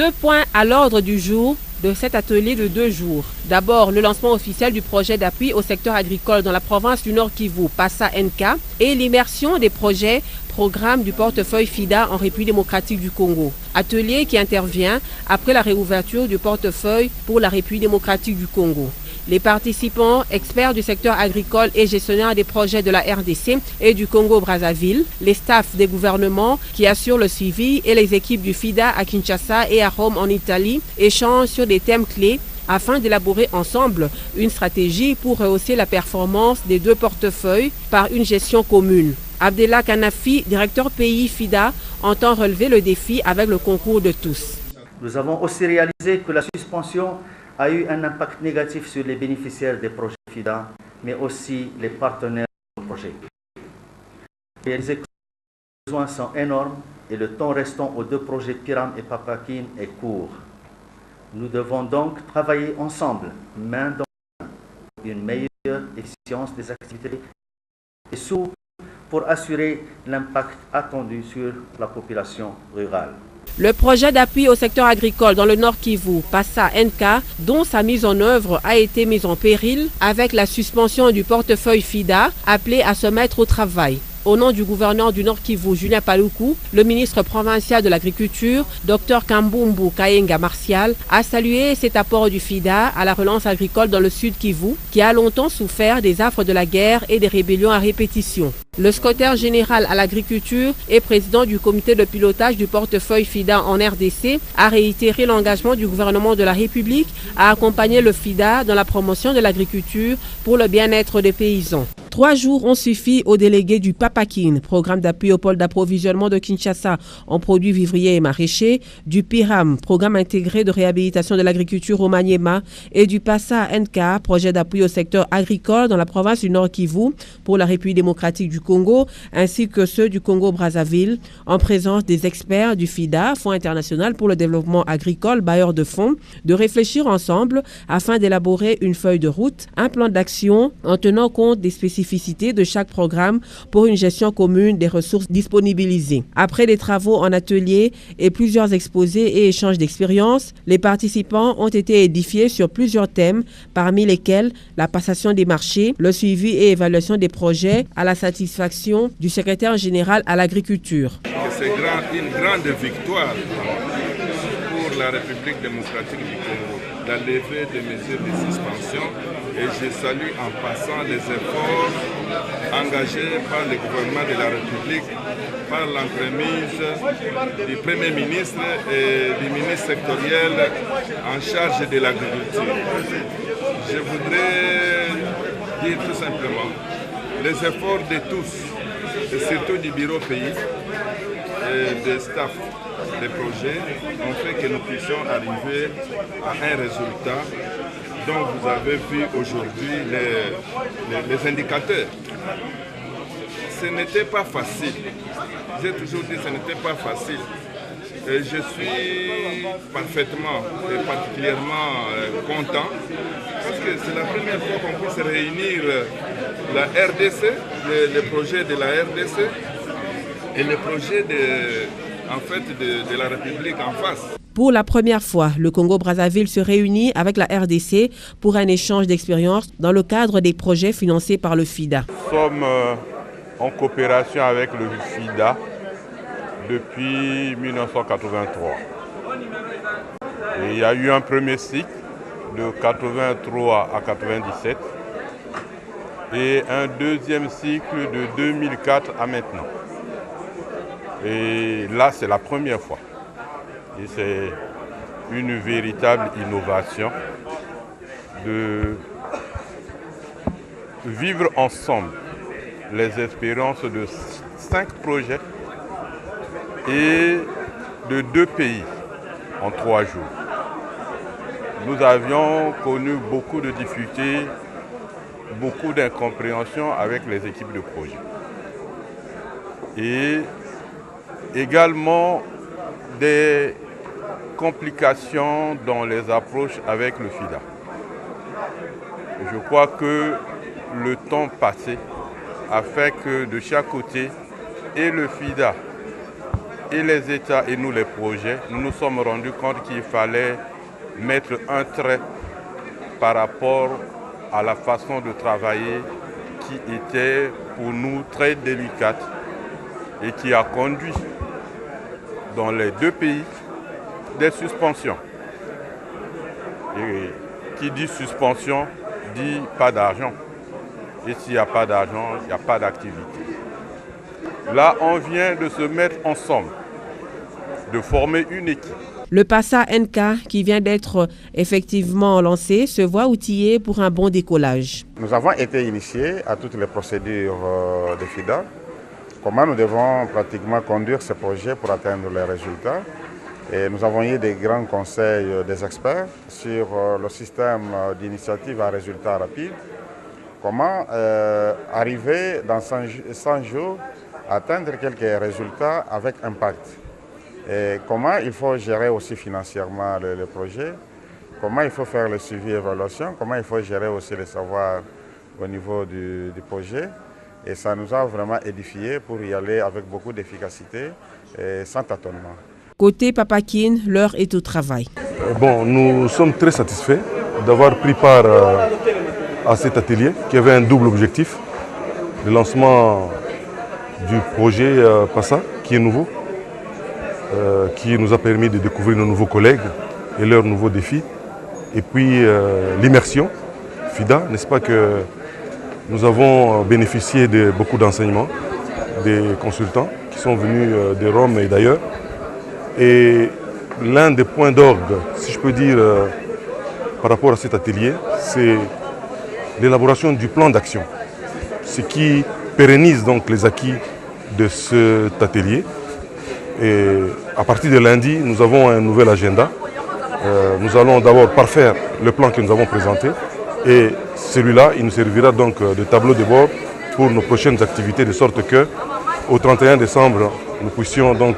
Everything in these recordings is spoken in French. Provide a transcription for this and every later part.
2 points à l'ordre du jour de cet atelier de 2 jours. D'abord, le lancement officiel du projet d'appui au secteur agricole dans la province du Nord Kivu, PASA NK, et l'immersion des projets programme du portefeuille FIDA en République démocratique du Congo. Atelier qui intervient après la réouverture du portefeuille pour la République démocratique du Congo. Les participants, experts du secteur agricole et gestionnaires des projets de la RDC et du Congo-Brazzaville, les staffs des gouvernements qui assurent le suivi et les équipes du FIDA à Kinshasa et à Rome en Italie échangent sur des thèmes clés afin d'élaborer ensemble une stratégie pour rehausser la performance des 2 portefeuilles par une gestion commune. Abdellah Kanafi, directeur pays FIDA, entend relever le défi avec le concours de tous. Nous avons aussi réalisé que la suspension a eu un impact négatif sur les bénéficiaires des projets FIDA, mais aussi les partenaires du projet. Réaliser que les besoins sont énormes et le temps restant aux 2 projets Piram et Papakine est court. Nous devons donc travailler ensemble, main dans main, pour une meilleure efficience des activités et surtout pour assurer l'impact attendu sur la population rurale. Le projet d'appui au secteur agricole dans le Nord Kivu, PASA NK, dont sa mise en œuvre a été mise en péril avec la suspension du portefeuille FIDA, appelé à se mettre au travail. Au nom du gouverneur du Nord Kivu, Julien Paluku, le ministre provincial de l'Agriculture, Dr Kambumbu Kayenga Martial, a salué cet apport du FIDA à la relance agricole dans le Sud Kivu, qui a longtemps souffert des affres de la guerre et des rébellions à répétition. Le secrétaire général à l'agriculture et président du comité de pilotage du portefeuille FIDA en RDC a réitéré l'engagement du gouvernement de la République à accompagner le FIDA dans la promotion de l'agriculture pour le bien-être des paysans. 3 jours ont suffi aux délégués du Papakine, programme d'appui au pôle d'approvisionnement de Kinshasa en produits vivriers et maraîchers, du PIRAM, programme intégré de réhabilitation de l'agriculture au Maniema, et du PASA NK, projet d'appui au secteur agricole dans la province du Nord Kivu pour la République démocratique du Congo, ainsi que ceux du Congo-Brazzaville, en présence des experts du FIDA, Fonds international pour le développement agricole, bailleur de fonds, de réfléchir ensemble afin d'élaborer une feuille de route, un plan d'action en tenant compte des spécificités de chaque programme pour une gestion commune des ressources disponibilisées. Après des travaux en atelier et plusieurs exposés et échanges d'expériences, les participants ont été édifiés sur plusieurs thèmes, parmi lesquels la passation des marchés, le suivi et évaluation des projets à la satisfaction du secrétaire général à l'agriculture. C'est une grande victoire pour la République démocratique du Congo, la levée des mesures de suspension. Et je salue en passant les efforts engagés par le gouvernement de la République, par l'entremise du Premier ministre et du ministre sectoriel en charge de l'agriculture. Je voudrais dire tout simplement les efforts de tous, et surtout du bureau pays et des staffs des projets, ont fait que nous puissions arriver à un résultat dont vous avez vu aujourd'hui les indicateurs. Ce n'était pas facile. J'ai toujours dit que ce n'était pas facile. Et je suis parfaitement et particulièrement content parce que c'est la première fois qu'on puisse réunir la RDC, les projets de la RDC et les projets de la République en face. Pour la première fois, le Congo-Brazzaville se réunit avec la RDC pour un échange d'expériences dans le cadre des projets financés par le FIDA. Nous sommes en coopération avec le FIDA depuis 1983. Et il y a eu un premier cycle de 83 à 97 et un deuxième cycle de 2004 à maintenant. Et là, c'est la première fois. Et c'est une véritable innovation de vivre ensemble les expériences de 5 projets et de 2 pays en 3 jours. Nous avions connu beaucoup de difficultés, beaucoup d'incompréhension avec les équipes de projet. Et également des complications dans les approches avec le FIDA. Je crois que le temps passé a fait que de chaque côté, et le FIDA et les États et nous les projets, nous nous sommes rendus compte qu'il fallait mettre un trait par rapport à la façon de travailler qui était pour nous très délicate et qui a conduit dans les deux pays des suspensions. Et qui dit suspension dit pas d'argent. Et s'il n'y a pas d'argent, il n'y a pas d'activité. Là, on vient de se mettre ensemble, de former une équipe. Le PASA NK, qui vient d'être effectivement lancé, se voit outillé pour un bon décollage. Nous avons été initiés à toutes les procédures de FIDA. Comment nous devons pratiquement conduire ce projet pour atteindre les résultats. Et nous avons eu des grands conseils des experts sur le système d'initiative à résultats rapides. Comment arriver dans 100 jours à atteindre quelques résultats avec impact. Et comment il faut gérer aussi financièrement le projet, comment il faut faire le suivi et évaluation, comment il faut gérer aussi les savoirs au niveau du projet. Et ça nous a vraiment édifiés pour y aller avec beaucoup d'efficacité et sans tâtonnement. Côté Papakine, l'heure est au travail. Bon, nous sommes très satisfaits d'avoir pris part à cet atelier qui avait un double objectif. Le lancement du projet PASA, qui est nouveau, qui nous a permis de découvrir nos nouveaux collègues et leurs nouveaux défis. Et puis l'immersion, FIDA, n'est-ce pas que nous avons bénéficié de beaucoup d'enseignements, des consultants qui sont venus de Rome et d'ailleurs. Et l'un des points d'orgue, si je peux dire, par rapport à cet atelier, c'est l'élaboration du plan d'action, ce qui pérennise donc les acquis de cet atelier. Et à partir de lundi, nous avons un nouvel agenda. Nous allons d'abord parfaire le plan que nous avons présenté et celui-là, il nous servira donc de tableau de bord pour nos prochaines activités, de sorte que au 31 décembre, nous puissions donc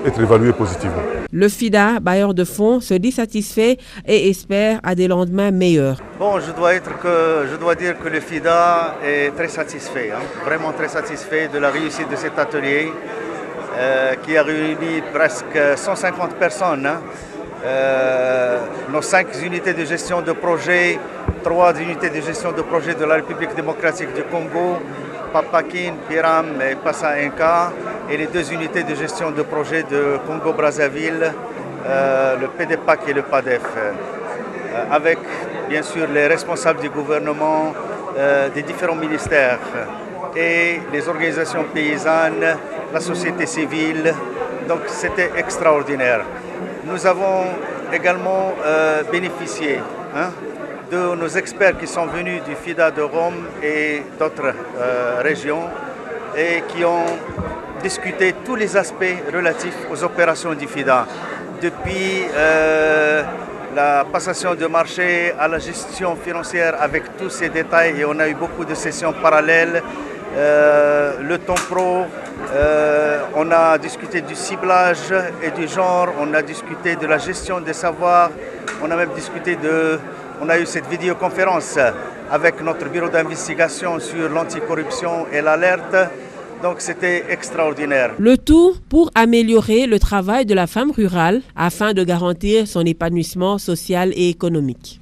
être évalués positivement. Le FIDA, bailleur de fonds, se dit satisfait et espère à des lendemains meilleurs. Bon, je dois dire que le FIDA est très satisfait, vraiment très satisfait de la réussite de cet atelier qui a réuni presque 150 personnes. Nos 5 unités de gestion de projet, 3 unités de gestion de projet de la République démocratique du Congo, Papakine, Piram et PASA NK, et les 2 unités de gestion de projet de Congo-Brazzaville, le PDPAC et le PADEF, avec bien sûr les responsables du gouvernement, des différents ministères et les organisations paysannes, la société civile. Donc c'était extraordinaire. Nous avons également bénéficié de nos experts qui sont venus du FIDA de Rome et d'autres régions et qui ont discuté tous les aspects relatifs aux opérations du FIDA, depuis la passation de marché à la gestion financière avec tous ces détails, et on a eu beaucoup de sessions parallèles, le temps pro, on a discuté du ciblage et du genre, on a discuté de la gestion des savoirs, on a même discuté on a eu cette vidéoconférence avec notre bureau d'investigation sur l'anticorruption et l'alerte. Donc c'était extraordinaire. Le tout pour améliorer le travail de la femme rurale afin de garantir son épanouissement social et économique.